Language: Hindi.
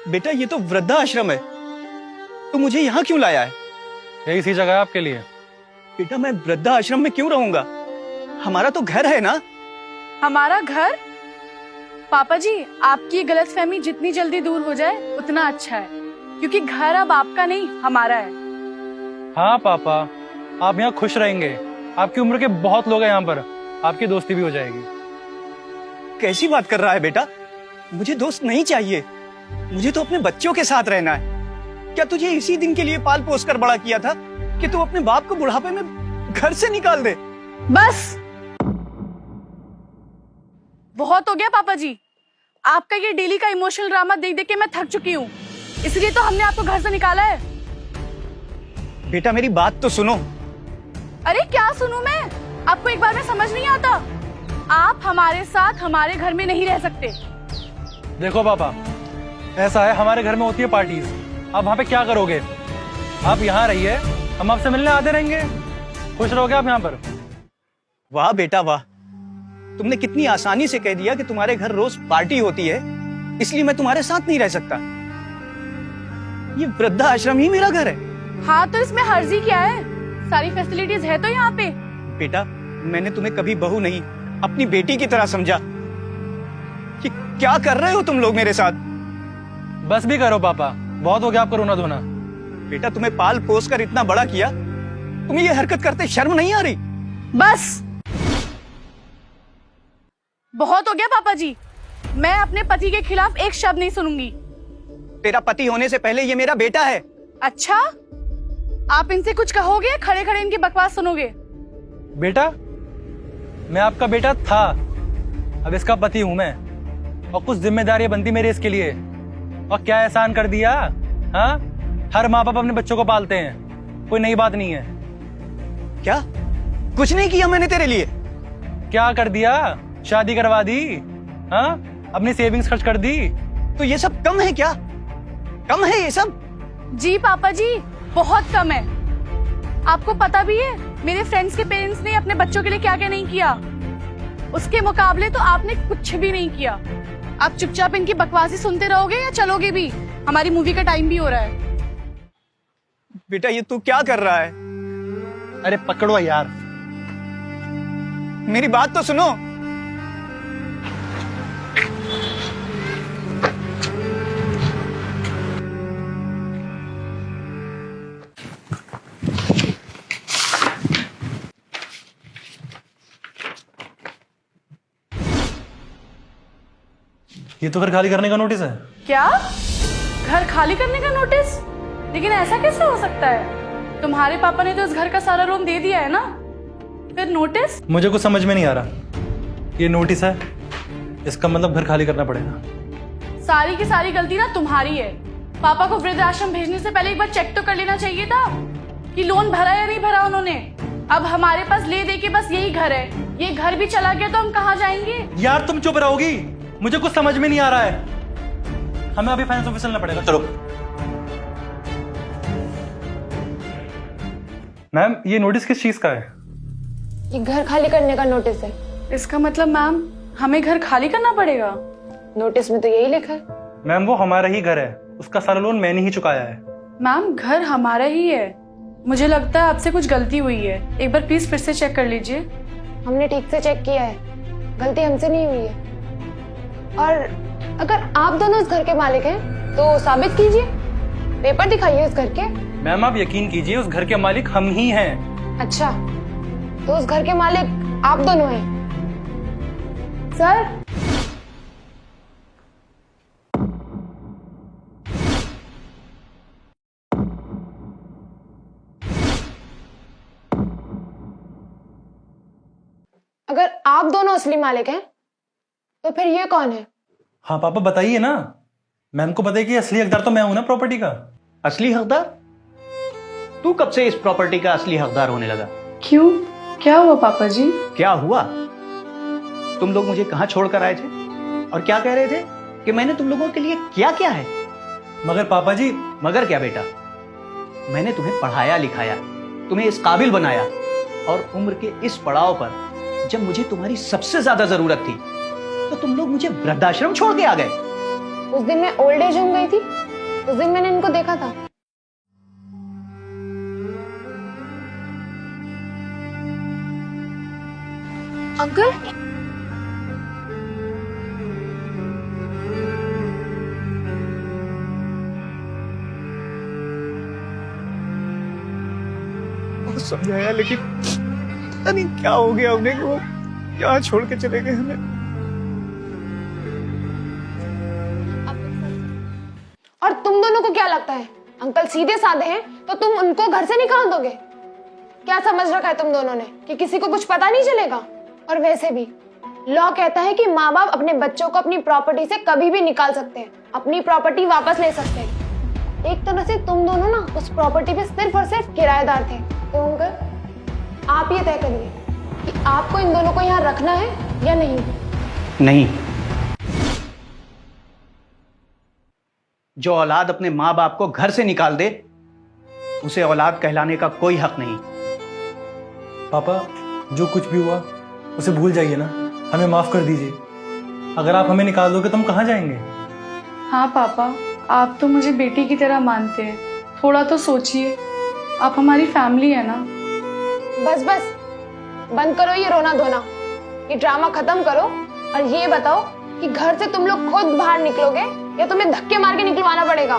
बेटा ये तो वृद्धाश्रम है, तो मुझे यहाँ क्यों लाया है? यही सी जगह है आपके लिए। बेटा मैं वृद्धाश्रम में क्यों रहूंगा? हमारा तो घर है ना। हमारा घर? पापा जी, आपकी ये गलतफहमी जितनी जल्दी दूर हो जाए उतना अच्छा है, क्योंकि घर अब आपका नहीं हमारा है। हाँ पापा, आप यहाँ खुश रहेंगे। आपकी उम्र के बहुत लोग हैं यहाँ पर, आपकी दोस्ती भी हो जाएगी। कैसी बात कर रहा है बेटा? मुझे दोस्त नहीं चाहिए, मुझे तो अपने बच्चों के साथ रहना है। क्या तुझे इसी दिन के लिए पाल पोस कर बड़ा किया था कि तू अपने बाप को बुढ़ापे में घर से निकाल दे? बस बहुत हो गया पापा जी, आपका ये डेली का इमोशनल ड्रामा देख देख के मैं थक चुकी हूँ, इसलिए तो हमने आपको घर से निकाला है। बेटा मेरी बात तो सुनो। अरे क्या सुनूं मैं? आपको एक बार में समझ नहीं आता? आप हमारे साथ हमारे घर में नहीं रह सकते। देखो पापा, ऐसा है, हमारे घर में होती है पार्टीज, आप वहाँ पे क्या करोगे? आप यहाँ रहिए, हम आपसे मिलने आते रहेंगे। खुश रहोगे आप यहाँ पर। वाह बेटा वाह, तुमने कितनी आसानी से कह दिया कि तुम्हारे घर रोज पार्टी होती है, इसलिए मैं तुम्हारे साथ नहीं रह सकता। ये वृद्धाश्रम ही मेरा घर है। हाँ तो इसमें हर्जी क्या है? सारी फैसिलिटीज है तो यहाँ पे। बेटा मैंने तुम्हें कभी बहू नहीं, अपनी बेटी की तरह समझा। कि क्या कर रहे हो तुम लोग मेरे साथ? बस भी करो पापा, बहुत हो गया आपका रोना धोना। बेटा तुम्हें पाल पोस कर इतना बड़ा किया, तुम्हें ये हरकत करते शर्म नहीं आ रही? बस बहुत हो गया पापा जी, मैं अपने पति के खिलाफ एक शब्द नहीं सुनूंगी। तेरा पति होने से पहले ये मेरा बेटा है। अच्छा, आप इनसे कुछ कहोगे या खड़े खड़े इनकी बकवास सुनोगे? बेटा, मैं आपका बेटा था, अब इसका पति हूं मैं, और कुछ जिम्मेदारियां बनती मेरे इसके लिए। और क्या एहसान कर दिया? हाँ, हर माँ बाप अपने बच्चों को पालते हैं, कोई नई बात नहीं है। क्या कुछ नहीं किया मैंने तेरे लिए? क्या कर दिया? शादी करवा दी, हाँ, अपनी सेविंग्स खर्च कर दी। तो ये सब कम है क्या? कम है ये सब? जी पापा जी, बहुत कम है। आपको पता भी है मेरे फ्रेंड्स के पेरेंट्स ने अपने बच्चों के लिए क्या क्या नहीं किया, उसके मुकाबले तो आपने कुछ भी नहीं किया। आप चुपचाप इनकी बकवासी सुनते रहोगे या चलोगे भी? हमारी मूवी का टाइम भी हो रहा है। बेटा ये तू क्या कर रहा है? अरे पकड़ो यार, मेरी बात तो सुनो। ये तो घर खाली करने का नोटिस है। क्या? घर खाली करने का नोटिस? लेकिन ऐसा कैसे हो सकता है? तुम्हारे पापा ने तो इस घर का सारा लोन दे दिया है ना, फिर नोटिस? मुझे कुछ समझ में नहीं आ रहा। ये नोटिस है, इसका मतलब घर खाली करना पड़ेगा। सारी की सारी गलती ना तुम्हारी है। पापा को वृद्धाश्रम भेजने से पहले एक बार चेक तो कर लेना चाहिए था कि लोन भरा या नहीं भरा उन्होंने। अब हमारे पास ले दे के बस यही घर है, ये घर भी चला गया तो हम कहाँ जाएंगे? यार तुम चुप रहोगी? मुझे कुछ समझ में नहीं आ रहा है। हमें अभी फाइनेंस ऑफिस चलना पड़ेगा, चलो। मैम, ये नोटिस किस चीज का है? ये घर खाली करने का नोटिस है। इसका मतलब मैम हमें घर खाली करना पड़ेगा? नोटिस में तो यही लिखा है। मैम वो हमारा ही घर है, उसका सारा लोन मैंने ही चुकाया है। मैम घर हमारा ही है, मुझे लगता है आपसे कुछ गलती हुई है, एक बार प्लीज फिर से चेक कर लीजिए। हमने ठीक से चेक किया है, गलती हमसे नहीं हुई है। और अगर आप दोनों इस घर के मालिक हैं तो साबित कीजिए, पेपर दिखाइए उस घर के। मैम आप यकीन कीजिए, उस घर के मालिक हम ही हैं। अच्छा, तो उस घर के मालिक आप दोनों हैं? सर, अगर आप दोनों असली मालिक हैं तो फिर ये कौन है? हाँ पापा बताइए ना, मैम को पता है कि असली हकदार तो मैं हूं ना प्रॉपर्टी का। असली हकदार? तू कब से इस प्रॉपर्टी का असली हकदार होने लगा? क्यों, क्या हुआ पापा जी? क्या हुआ? तुम लोग मुझे कहाँ छोड़कर आए थे और क्या कह रहे थे कि मैंने तुम लोगों के लिए क्या क्या है? मगर पापा जी। मगर क्या बेटा? मैंने तुम्हें पढ़ाया लिखाया, तुम्हें इस काबिल बनाया, और उम्र के इस पड़ाव पर जब मुझे तुम्हारी सबसे ज्यादा जरूरत थी तो तुम लोग मुझे वृद्धाश्रम छोड़ के आ गए। उस दिन मैं ओल्ड एज होम गई थी, उस दिन मैंने इनको देखा था। अंकल, बहुत समझाया लेकिन पता नहीं क्या हो गया उन्हें, वो यहाँ छोड़ के चले गए हमें। और तुम दोनों को क्या लगता है अंकल सीधे साधे हैं तो तुम उनको घर से निकाल दोगे? क्या समझ रखा है तुम दोनों ने कि किसी को कुछ पता नहीं चलेगा? और वैसे भी लॉ कहता है कि माँ बाप अपने बच्चों को अपनी प्रॉपर्टी से कभी भी निकाल सकते हैं, अपनी प्रॉपर्टी वापस ले सकते हैं। एक तरह से तुम दोनों ना उस प्रॉपर्टी पे सिर्फ और सिर्फ किराएदार थे। तो अंकल आप ये तय करिए कि आपको इन दोनों को यहाँ रखना है या नहीं। नहीं, जो औलाद अपने माँ बाप को घर से निकाल दे उसे औलाद कहलाने का कोई हक नहीं। पापा, जो कुछ भी हुआ उसे भूल जाइए ना, हमें माफ कर दीजिए। अगर आप हमें निकाल दोगे तो हम कहाँ जाएंगे? हाँ पापा, आप तो मुझे बेटी की तरह मानते हैं, थोड़ा तो सोचिए, आप हमारी फैमिली है ना। बस बस बंद करो ये रोना धोना, ये ड्रामा खत्म करो और ये बताओ कि घर से तुम लोग खुद बाहर निकलोगे या तुम्हें धक्के मार के निकलवाना पड़ेगा?